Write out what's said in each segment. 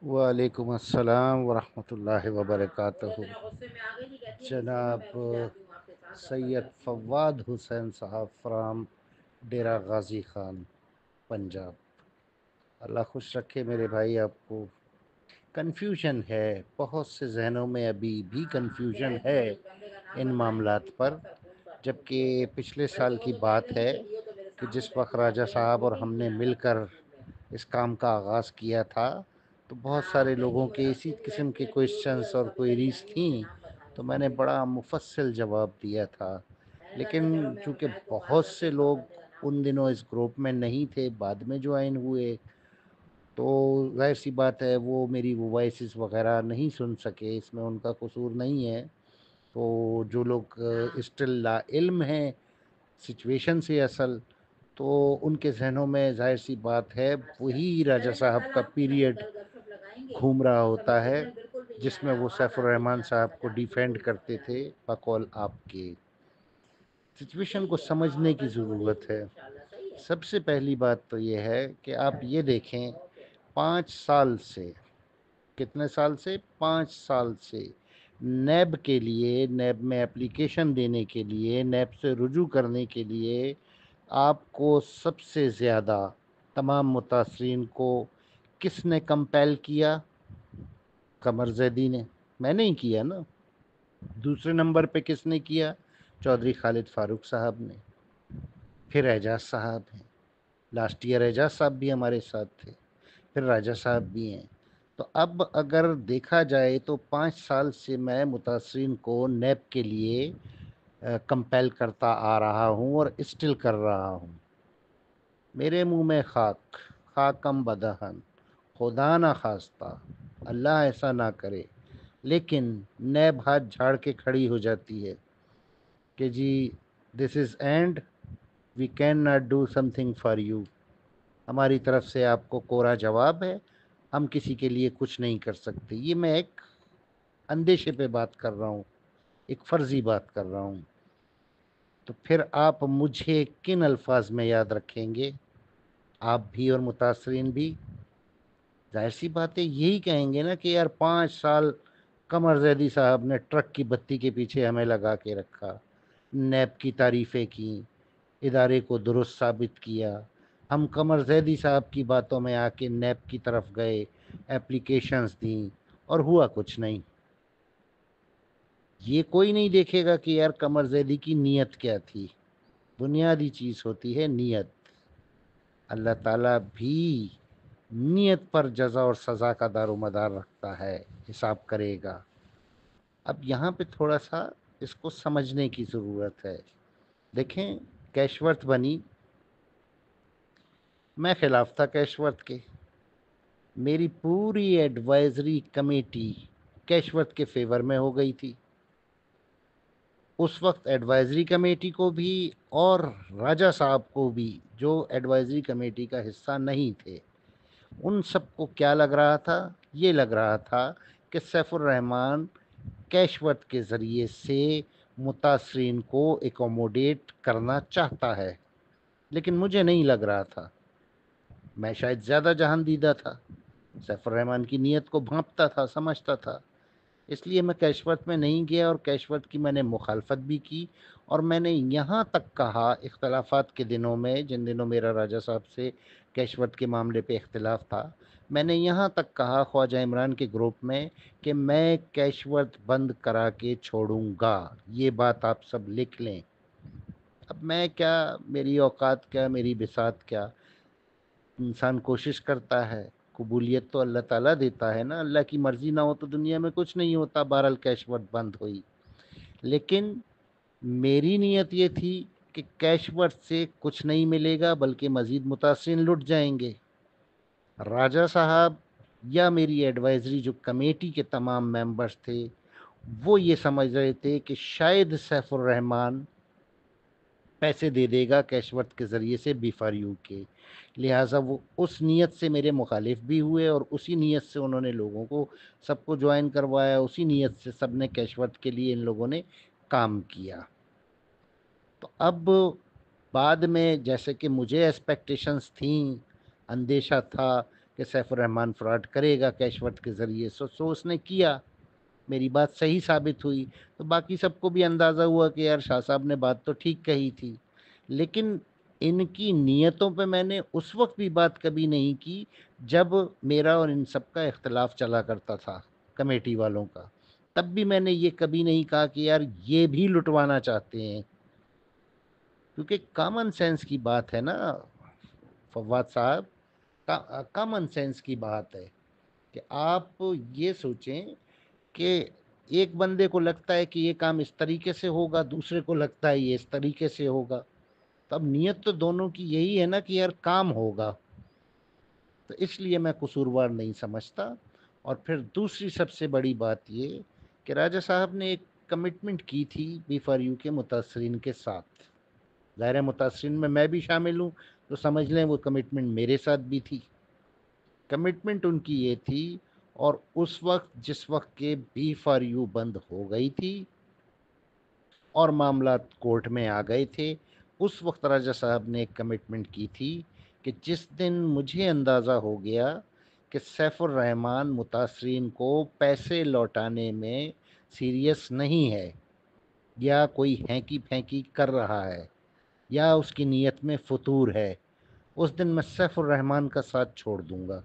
وعلیکم السلام ورحمۃ اللہ وبرکاتہ۔ جناب سید فواد حسین صاحب فرام ڈیرہ غازی خان، پنجاب۔ اللہ خوش رکھے میرے بھائی آپ کو۔ کنفیوژن ہے، بہت سے ذہنوں میں ابھی بھی کنفیوژن ہے ان معاملات پر، جبکہ پچھلے سال کی بات ہے کہ جس وقت راجہ صاحب اور ہم نے مل کر اس کام کا آغاز کیا تھا تو بہت سارے لوگوں کے اسی قسم کے کوئسچنس اور کوئریز تھیں، تو میں نے بڑا مفصل جواب دیا تھا۔ لیکن چونکہ بہت سے لوگ ان دنوں اس گروپ میں نہیں تھے، بعد میں جوائن ہوئے، تو ظاہر سی بات ہے وہ میری وائسز وغیرہ نہیں سن سکے، اس میں ان کا قصور نہیں ہے۔ تو جو لوگ اسٹل لا علم ہیں سچویشن سے اصل، تو ان کے ذہنوں میں ظاہر سی بات ہے وہی راجہ صاحب کا پیریڈ گھوم رہا ہوتا ہے جس میں وہ سیف الرحمن صاحب کو ڈیفینڈ کرتے تھے بقول آپ کے۔ سچویشن کو سمجھنے کی ضرورت ہے۔ سب سے پہلی بات تو یہ ہے کہ آپ یہ دیکھیں، 5 سال سے، کتنے سال سے؟ 5 سال سے نیب کے لیے، نیب میں اپلیکیشن دینے کے لیے، نیب سے رجوع کرنے کے لیے آپ کو سب سے زیادہ تمام متاثرین کو کس نے کمپیل کیا؟ قمر زیدی نے، میں نہیں کیا نا۔ دوسرے نمبر پہ کس نے کیا؟ چودھری خالد فاروق صاحب نے، پھر اعجاز صاحب ہیں، لاسٹ ایئر اعجاز صاحب بھی ہمارے ساتھ تھے، پھر راجہ صاحب بھی ہیں۔ تو اب اگر دیکھا جائے تو 5 سال سے میں متاثرین کو نیب کے لیے کمپیل کرتا آ رہا ہوں اور اسٹل کر رہا ہوں۔ میرے منہ میں خاک، خاکم بدہن، خدا نہ خواستہ، اللہ ایسا نہ کرے، لیکن نیب ہاتھ جھاڑ کے کھڑی ہو جاتی ہے کہ جی this is and, we can not do something for you. ہماری طرف سے آپ کو کورا جواب ہے، ہم کسی کے لیے کچھ نہیں کر سکتے۔ یہ میں ایک اندیشے پہ بات کر رہا ہوں، ایک فرضی بات کر رہا ہوں۔ تو پھر آپ مجھے کن الفاظ میں یاد رکھیں گے؟ آپ بھی اور متاثرین بھی ظاہر سی بات ہے یہی کہیں گے نا کہ یار 5 سال قمر زیدی صاحب نے ٹرک کی بتی کے پیچھے ہمیں لگا کے رکھا، نیب کی تعریفیں کی، ادارے کو درست ثابت کیا، ہم قمر زیدی صاحب کی باتوں میں آ کے نیب کی طرف گئے، ایپلیکیشنز دیں، اور ہوا کچھ نہیں۔ یہ کوئی نہیں دیکھے گا کہ یار قمر زیدی کی نیت کیا تھی۔ بنیادی چیز ہوتی ہے نیت۔ اللہ تعالیٰ بھی نیت پر جزا اور سزا کا دار و مدار رکھتا ہے، حساب کرے گا۔ اب یہاں پہ تھوڑا سا اس کو سمجھنے کی ضرورت ہے۔ دیکھیں، کیشورت بنی، میں خلاف تھا کیشورت کے، میری پوری ایڈوائزری کمیٹی کیشورت کے فیور میں ہو گئی تھی۔ اس وقت ایڈوائزری کمیٹی کو بھی اور راجہ صاحب کو بھی، جو ایڈوائزری کمیٹی کا حصہ نہیں تھے، ان سب کو کیا لگ رہا تھا؟ یہ لگ رہا تھا کہ سیف الرحمن کیشورت کے ذریعے سے متاثرین کو ایکوموڈیٹ کرنا چاہتا ہے، لیکن مجھے نہیں لگ رہا تھا۔ میں شاید زیادہ جہان دیدہ تھا، سیف الرحمن کی نیت کو بھانپتا تھا، سمجھتا تھا، اس لیے میں کیشورت میں نہیں گیا، اور کیشورت کی میں نے مخالفت بھی کی۔ اور میں نے یہاں تک کہا اختلافات کے دنوں میں، جن دنوں میرا راجہ صاحب سے کیشورت کے معاملے پہ اختلاف تھا، میں نے یہاں تک کہا خواجہ عمران کے گروپ میں کہ میں کیشورت بند کرا کے چھوڑوں گا۔ یہ بات آپ سب لکھ لیں۔ اب میں کیا، میری اوقات کیا، میری بساط کیا؟ انسان کوشش کرتا ہے، قبولیت تو اللہ تعالیٰ دیتا ہے نا، اللہ کی مرضی نہ ہو تو دنیا میں کچھ نہیں ہوتا۔ بہرحال کیشورت بند ہوئی، لیکن میری نیت یہ تھی کہ کیشورت سے کچھ نہیں ملے گا بلکہ مزید متاثرین لٹ جائیں گے۔ راجہ صاحب یا میری ایڈوائزری جو کمیٹی کے تمام ممبرز تھے، وہ یہ سمجھ رہے تھے کہ شاید سیف الرحمن پیسے دے دے گا کیشورت کے ذریعے سے بی فار یو کے، لہٰذا وہ اس نیت سے میرے مخالف بھی ہوئے، اور اسی نیت سے انہوں نے لوگوں کو سب کو جوائن کروایا، اسی نیت سے سب نے کیشورت کے لیے ان لوگوں نے کام کیا۔ تو اب بعد میں جیسے کہ مجھے ایکسپیکٹیشنز تھیں، اندیشہ تھا کہ سیف الرحمان فراڈ کرے گا کیشورت کے ذریعے، سو اس نے کیا، میری بات صحیح ثابت ہوئی، تو باقی سب کو بھی اندازہ ہوا کہ یار شاہ صاحب نے بات تو ٹھیک کہی تھی۔ لیکن ان کی نیتوں پہ میں نے اس وقت بھی بات کبھی نہیں کی جب میرا اور ان سب کا اختلاف چلا کرتا تھا کمیٹی والوں کا، تب بھی میں نے یہ کبھی نہیں کہا کہ یار یہ بھی لٹوانا چاہتے ہیں، کیونکہ کامن سینس کی بات ہے نا فواد صاحب، کامن سینس کی بات ہے کہ آپ یہ سوچیں کہ ایک بندے کو لگتا ہے کہ یہ کام اس طریقے سے ہوگا، دوسرے کو لگتا ہے یہ اس طریقے سے ہوگا، تو اب نیت تو دونوں کی یہی ہے نا کہ یار کام ہوگا، تو اس لیے میں قصوروار نہیں سمجھتا۔ اور پھر دوسری سب سے بڑی بات یہ کہ راجہ صاحب نے ایک کمٹمنٹ کی تھی بی فار یو کے متاثرین کے ساتھ، ظاہر متاثرین میں بھی شامل ہوں، تو سمجھ لیں وہ کمٹمنٹ میرے ساتھ بھی تھی۔ کمٹمنٹ ان کی یہ تھی، اور اس وقت جس وقت کے بی فار یو بند ہو گئی تھی اور معاملات کورٹ میں آ گئے تھے، اس وقت راجہ صاحب نے ایک کمٹمنٹ کی تھی کہ جس دن مجھے اندازہ ہو گیا کہ سیف الرحمان متاثرین کو پیسے لوٹانے میں سیریس نہیں ہے، یا کوئی ہینکی پھینکی کر رہا ہے، یا اس کی نیت میں فطور ہے، اس دن میں سیف الرحمان کا ساتھ چھوڑ دوں گا،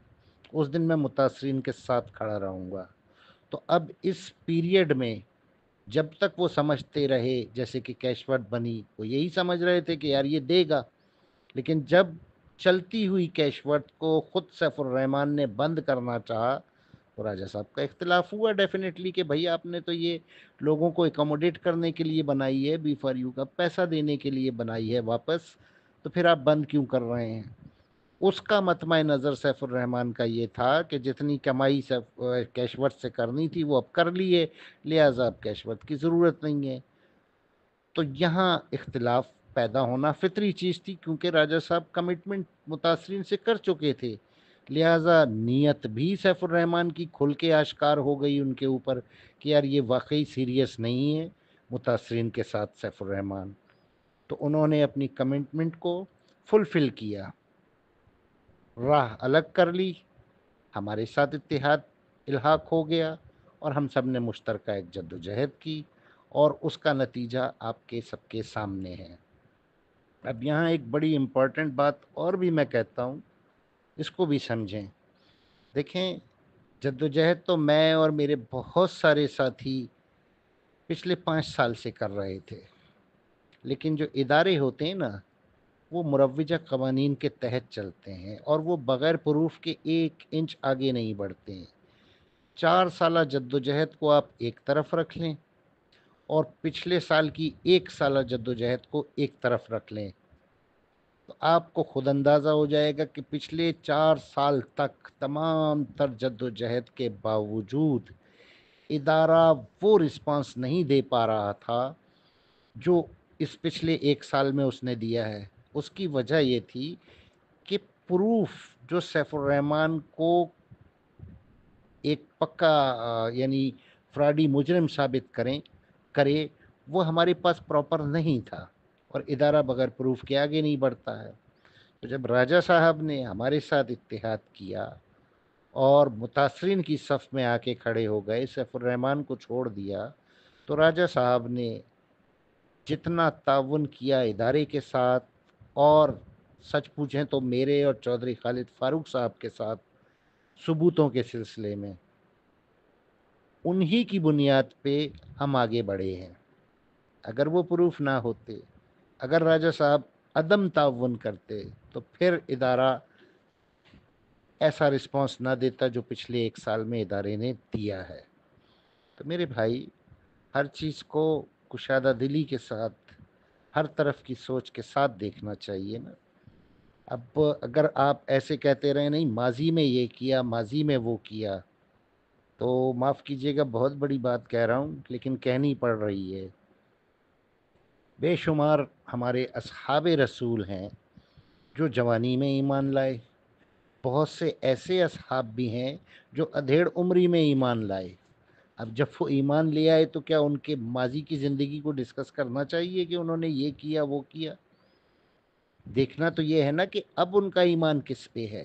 اس دن میں متاثرین کے ساتھ کھڑا رہوں گا۔ تو اب اس پیریڈ میں جب تک وہ سمجھتے رہے، جیسے کہ کیشورت بنی، وہ یہی سمجھ رہے تھے کہ یار یہ دے گا، لیکن جب چلتی ہوئی کیشورت کو خود سیف الرحمان نے بند کرنا چاہا، تو راجہ صاحب کا اختلاف ہوا ڈیفینیٹلی کہ بھائی آپ نے تو یہ لوگوں کو اکوموڈیٹ کرنے کے لیے بنائی ہے، بی فار یو کا پیسہ دینے کے لیے بنائی ہے واپس، تو پھر آپ بند کیوں کر رہے ہیں؟ اس کا مطمع نظر سیف الرحمان کا یہ تھا کہ جتنی کمائی کیشورت سے کرنی تھی وہ اب کر لیے، لہٰذا اب کیشورت کی ضرورت نہیں ہے۔ تو یہاں اختلاف پیدا ہونا فطری چیز تھی، کیونکہ راجہ صاحب کمٹمنٹ متاثرین سے کر چکے تھے، لہٰذا نیت بھی سیف الرحمان کی کھل کے آشکار ہو گئی ان کے اوپر کہ یار یہ واقعی سیریس نہیں ہے متاثرین کے ساتھ سیف الرحمان۔ تو انہوں نے اپنی کمٹمنٹ کو فلفل کیا، راہ الگ کر لی، ہمارے ساتھ اتحاد الحاق ہو گیا، اور ہم سب نے مشترکہ ایک جد و جہد کی، اور اس کا نتیجہ آپ کے سب کے سامنے ہے۔ اب یہاں ایک بڑی امپورٹنٹ بات اور بھی میں کہتا ہوں، اس کو بھی سمجھیں۔ دیکھیں، جد و جہد تو میں اور میرے بہت سارے ساتھی پچھلے 5 سال سے کر رہے تھے، لیکن جو ادارے ہوتے ہیں نا، وہ مروجہ قوانین کے تحت چلتے ہیں، اور وہ بغیر پروف کے 1 انچ آگے نہیں بڑھتے ہیں۔ 4 سالہ جد و جہد کو آپ ایک طرف رکھ لیں، اور پچھلے سال کی 1 سالہ جد و جہد کو ایک طرف رکھ لیں، تو آپ کو خود اندازہ ہو جائے گا کہ پچھلے 4 سال تک تمام تر جد و جہد کے باوجود ادارہ وہ رسپانس نہیں دے پا رہا تھا جو اس پچھلے 1 سال میں اس نے دیا ہے۔ اس کی وجہ یہ تھی کہ پروف جو سیف الرحمان کو ایک پکا یعنی فراڈی مجرم ثابت کرے، وہ ہمارے پاس پراپر نہیں تھا، اور ادارہ بغیر پروف کے آگے نہیں بڑھتا ہے۔ تو جب راجہ صاحب نے ہمارے ساتھ اتحاد کیا اور متاثرین کی صف میں آ کے کھڑے ہو گئے، سیف الرحمان کو چھوڑ دیا، تو راجہ صاحب نے جتنا تعاون کیا ادارے کے ساتھ، اور سچ پوچھیں تو میرے اور چودھری خالد فاروق صاحب کے ساتھ ثبوتوں کے سلسلے میں، انہی کی بنیاد پہ ہم آگے بڑھے ہیں۔ اگر وہ پروف نہ ہوتے، اگر راجہ صاحب عدم تعاون کرتے، تو پھر ادارہ ایسا رسپانس نہ دیتا جو پچھلے 1 سال میں ادارے نے دیا ہے۔ تو میرے بھائی، ہر چیز کو کشادہ دلی کے ساتھ، ہر طرف کی سوچ کے ساتھ دیکھنا چاہیے نا۔ اب اگر آپ ایسے کہتے رہے نہیں ماضی میں یہ کیا، ماضی میں وہ کیا، تو معاف کیجیے گا بہت بڑی بات کہہ رہا ہوں، لیکن کہنی پڑ رہی ہے۔ بے شمار ہمارے اصحاب رسول ہیں جو جوانی میں ایمان لائے، بہت سے ایسے اصحاب بھی ہیں جو ادھیڑ عمری میں ایمان لائے۔ اب جب وہ ایمان لے آئے تو کیا ان کے ماضی کی زندگی کو ڈسکس کرنا چاہیے کہ انہوں نے یہ کیا وہ کیا؟ دیکھنا تو یہ ہے نا کہ اب ان کا ایمان کس پہ ہے۔